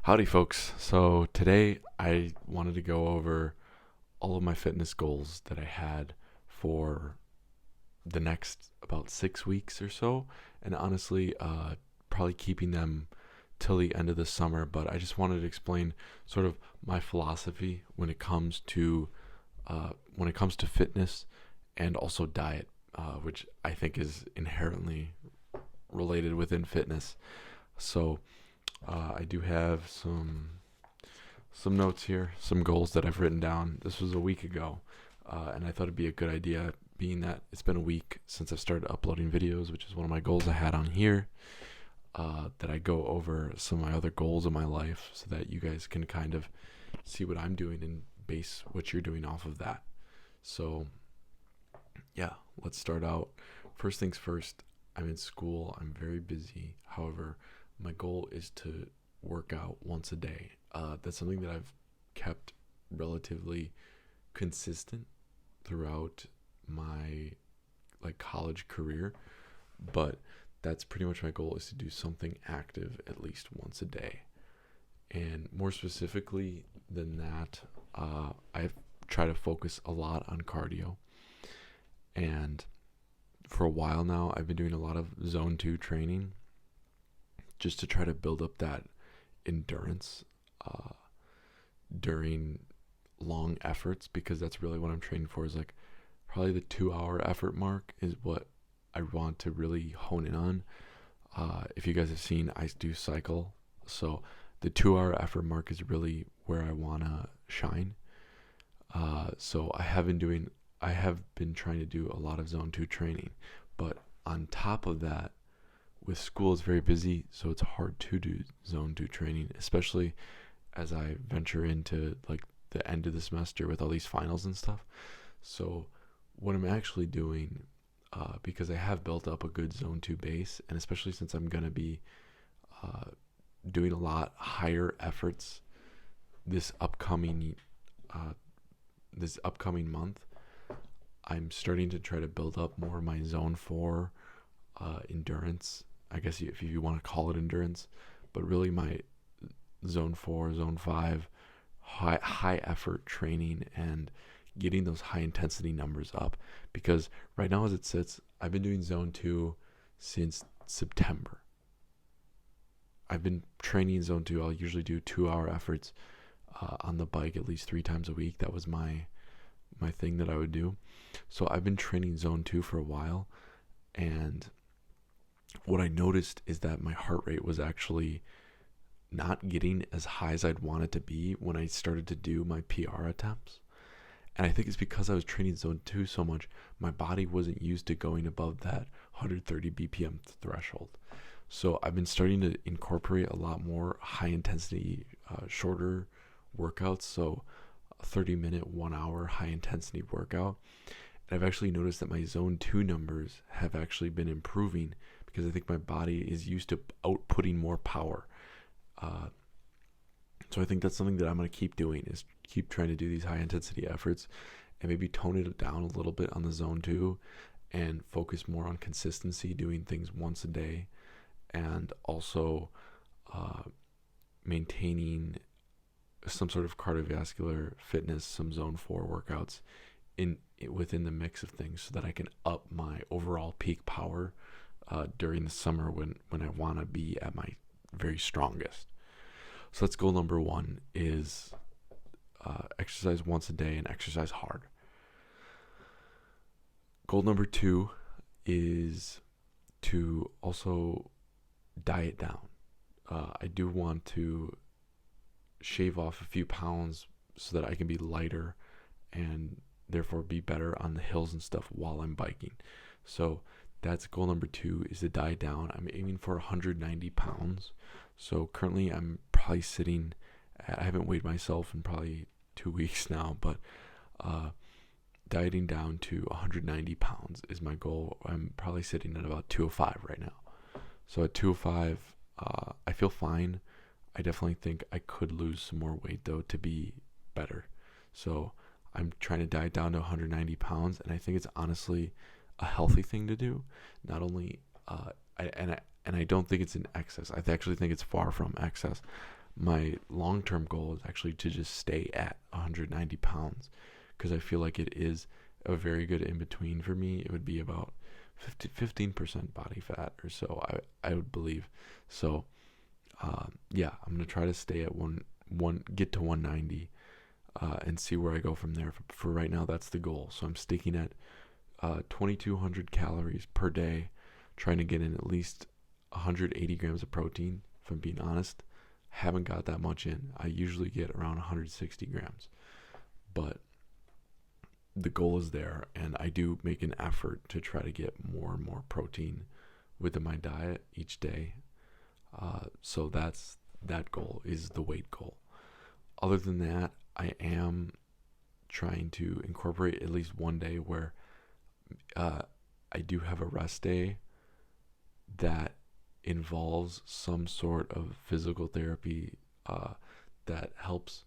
Howdy, folks. So today I wanted to go over all of my fitness goals that I had for the next about 6 weeks or so, and honestly, probably keeping them till the end of the summer. But I just wanted to explain sort of my philosophy when it comes to fitness and also diet, which I think is inherently related within fitness. So I do have some notes here, some goals that I've written down. This was a week ago, and I thought it'd be a good idea, being that it's been a week since I've started uploading videos, which is one of my goals I had on here. That I go over some of my other goals in my life, so that you guys can kind of see what I'm doing and base what you're doing off of that. So, yeah, let's start out. First things first. I'm in school. I'm very busy. However, my goal is to work out once a day. That's something that I've kept relatively consistent throughout my college career, but that's pretty much my goal, is to do something active at least once a day. And more specifically than that, I try to focus a lot on cardio. And for a while now, I've been doing a lot of zone 2 training just to try to build up that endurance uh, during long efforts, because that's really what I'm training for, is probably the 2 hour effort mark is what I want to really hone in on. If you guys have seen, I do cycle, so the 2 hour effort mark is really where I want to shine. So I have been trying to do a lot of zone 2 training, but on top of that, with school, it's very busy, so it's hard to do zone 2 training, especially as I venture into the end of the semester with all these finals and stuff. So what I'm actually doing, because I have built up a good zone 2 base, and especially since I'm going to be uh, doing a lot higher efforts this upcoming uh, this upcoming month, I'm starting to try to build up more of my zone 4 endurance, I guess, if you want to call it endurance, but really my zone 4, zone 5, high effort training, and getting those high intensity numbers up. Because right now, as it sits, I've been doing zone 2 since September. I've been training zone 2. I'll usually do 2 hour efforts on the bike at least 3 times a week. That was my thing that I would do. So I've been training zone 2 for a while, and what I noticed is that my heart rate was actually not getting as high as I'd want it to be when I started to do my PR attempts. And I think it's because I was training zone 2 so much, my body wasn't used to going above that 130 BPM threshold. So I've been starting to incorporate a lot more high intensity, shorter workouts. So a 30-minute, 1 hour high intensity workout. And I've actually noticed that my zone 2 numbers have actually been improving, because I think my body is used to outputting more power. So I think that's something that I'm going to keep doing, is keep trying to do these high intensity efforts and maybe tone it down a little bit on the zone 2 and focus more on consistency, doing things once a day, and also maintaining some sort of cardiovascular fitness, some zone 4 workouts within the mix of things, so that I can up my overall peak power during the summer when I want to be at my very strongest. So that's goal number 1, is exercise once a day and exercise hard. Goal number 2 is to also diet down. I do want to shave off a few pounds so that I can be lighter and therefore be better on the hills and stuff while I'm biking. So that's goal number 2, is to diet down. I'm aiming for 190 pounds. So currently I'm probably sitting I haven't weighed myself in probably 2 weeks now, but dieting down to 190 pounds is my goal. I'm probably sitting at about 205 right now. So at 205, I feel fine. I definitely think I could lose some more weight, though, to be better. So I'm trying to diet down to 190 pounds, and I think it's honestly a healthy thing to do. Not only, I don't think it's in excess. I actually think it's far from excess, My long-term goal is actually to just stay at 190 pounds, because I feel like it is a very good in between for me. It would be about 15% body fat or so, I would believe. So yeah, I'm gonna try to stay at get to 190, and see where I go from there. For right now, that's the goal. So I'm sticking at 2,200 calories per day, trying to get in at least 180 grams of protein. If I'm being honest, haven't got that much in. I usually get around 160 grams, but the goal is there, and I do make an effort to try to get more and more protein within my diet each day. So that goal is the weight goal. Other than that, I am trying to incorporate at least one day where I do have a rest day that involves some sort of physical therapy that helps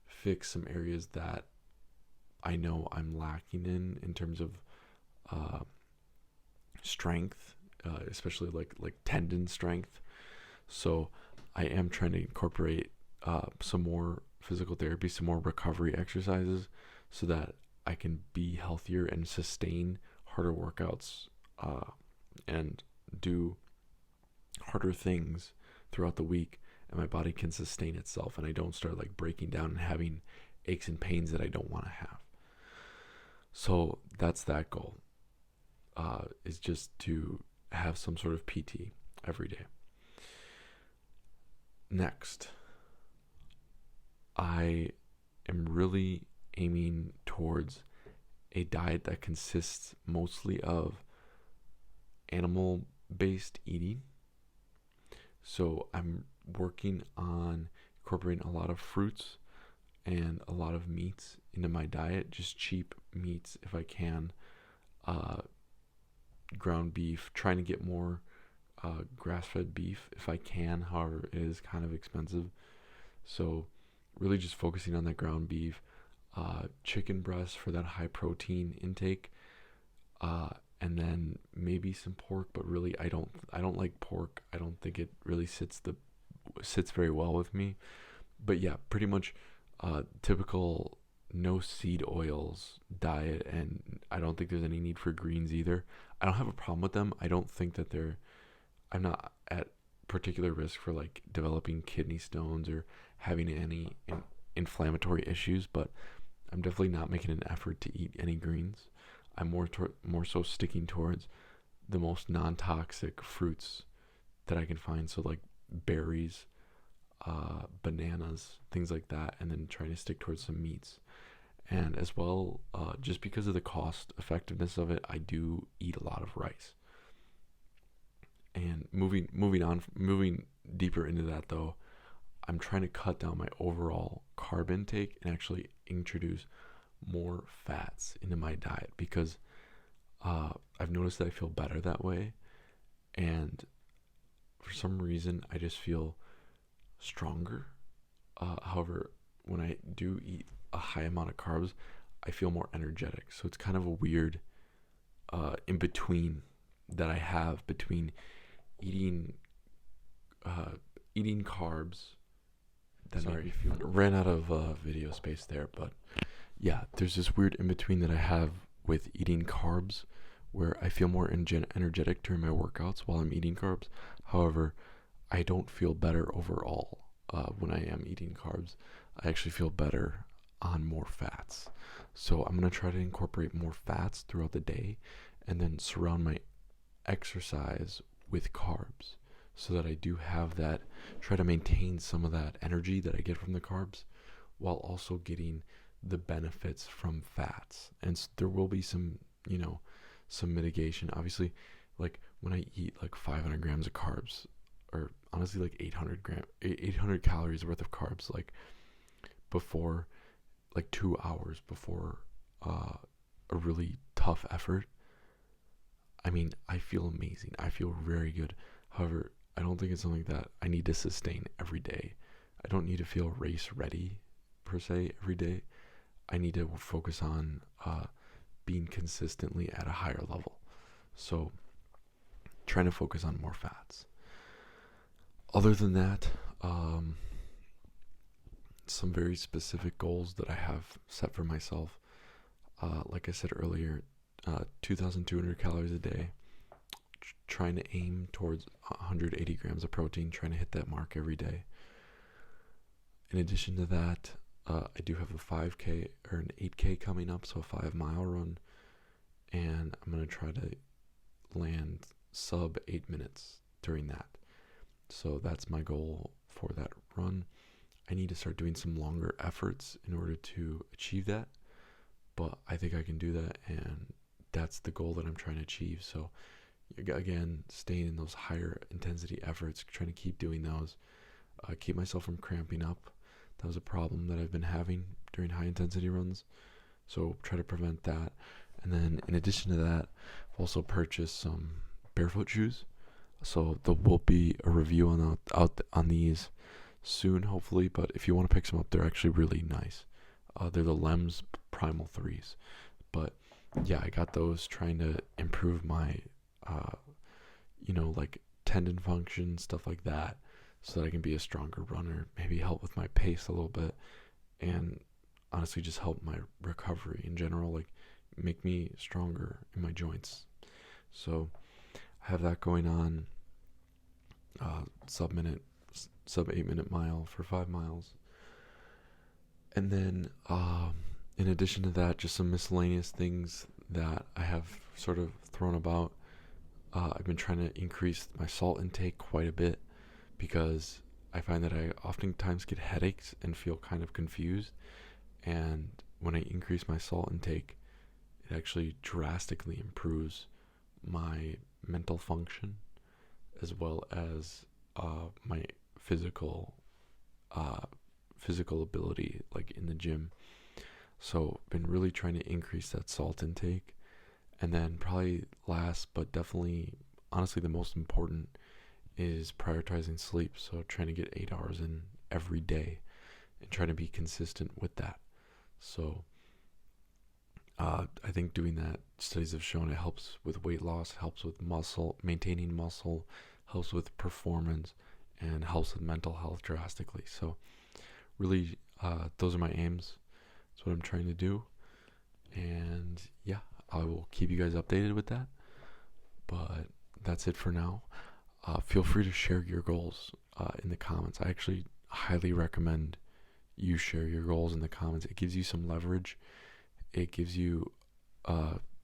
fix some areas that I know I'm lacking in terms of strength, especially like tendon strength. So I am trying to incorporate some more physical therapy, some more recovery exercises, so that I can be healthier and sustain harder workouts, and do harder things throughout the week, and my body can sustain itself, and I don't start like breaking down and having aches and pains that I don't want to have. So that's that goal, is just to have some sort of PT every day. Next, I am really aiming towards a diet that consists mostly of animal-based eating. So I'm working on incorporating a lot of fruits and a lot of meats into my diet, just cheap meats if I can. Ground beef, trying to get more grass-fed beef if I can. However, it is kind of expensive. So really just focusing on that ground beef, chicken breast for that high protein intake, and then maybe some pork, but really I don't like pork. I don't think it really sits very well with me. But yeah, pretty much typical no seed oils diet, and I don't think there's any need for greens either. I don't have a problem with them. I don't think that I'm not at particular risk for like developing kidney stones or having any inflammatory issues, but I'm definitely not making an effort to eat any greens. I'm more so sticking towards the most non-toxic fruits that I can find, so like berries, bananas, things like that, and then trying to stick towards some meats. And as well, just because of the cost effectiveness of it, I do eat a lot of rice. And moving deeper into that though, I'm trying to cut down my overall carb intake and actually introduce more fats into my diet, because I've noticed that I feel better that way, and for some reason I just feel stronger. However, when I do eat a high amount of carbs, I feel more energetic. So it's kind of a weird in between that I have between eating carbs. That Sorry, made me feel ran out of video space there, but yeah, there's this weird in between that I have with eating carbs, where I feel more energetic during my workouts while I'm eating carbs. However, I don't feel better overall when I am eating carbs. I actually feel better on more fats. So I'm going to try to incorporate more fats throughout the day, and then surround my exercise with carbs, so that I do have that, try to maintain some of that energy that I get from the carbs, while also getting the benefits from fats. And there will be some mitigation. Obviously, like when I eat like 500 grams of carbs, or honestly like 800 calories worth of carbs, like before, like 2 hours before a really tough effort, I mean, I feel amazing. I feel very good. However, I don't think it's something that I need to sustain every day. I don't need to feel race ready per se every day. I need to focus on being consistently at a higher level. So trying to focus on more fats. Other than that, some very specific goals that I have set for myself. Like I said earlier, 2,200 calories a day. Trying to aim towards 180 grams of protein. Trying to hit that mark every day. In addition to that, I do have a 5K or an 8K coming up, so a 5-mile run, and I'm gonna try to land sub 8 minutes during that. So that's my goal for that run. I need to start doing some longer efforts in order to achieve that, but I think I can do that, and that's the goal that I'm trying to achieve. So again, staying in those higher intensity efforts, trying to keep doing those, keep myself from cramping up. That was a problem that I've been having during high intensity runs, so try to prevent that. And then in addition to that, I've also purchased some barefoot shoes, so there will be a review on these soon, hopefully. But if you want to pick some up, they're actually really nice. They're the Lems Primal 3s. But yeah, I got those, trying to improve my like tendon function, stuff like that, so that I can be a stronger runner, maybe help with my pace a little bit, and honestly just help my recovery in general, like make me stronger in my joints. So I have that going on. Sub 8 minute mile for 5 miles. And then in addition to that, just some miscellaneous things that I have sort of thrown about. I've been trying to increase my salt intake quite a bit, because I find that I oftentimes get headaches and feel kind of confused. And when I increase my salt intake, it actually drastically improves my mental function, as well as my physical ability, like in the gym. So been really trying to increase that salt intake. And then probably last, but definitely honestly the most important, is prioritizing sleep. So trying to get 8 hours in every day and trying to be consistent with that. So I think doing that, studies have shown it helps with weight loss, helps with maintaining muscle, helps with performance, and helps with mental health drastically. So really, those are my aims. That's what I'm trying to do. And yeah, I will keep you guys updated with that. But that's it for now. Feel free to share your goals in the comments. I actually highly recommend you share your goals in the comments. It gives you some leverage. It gives you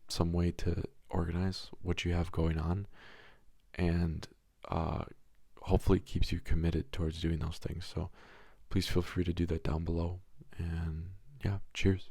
some way to organize what you have going on, and hopefully keeps you committed towards doing those things. So please feel free to do that down below. And yeah, cheers.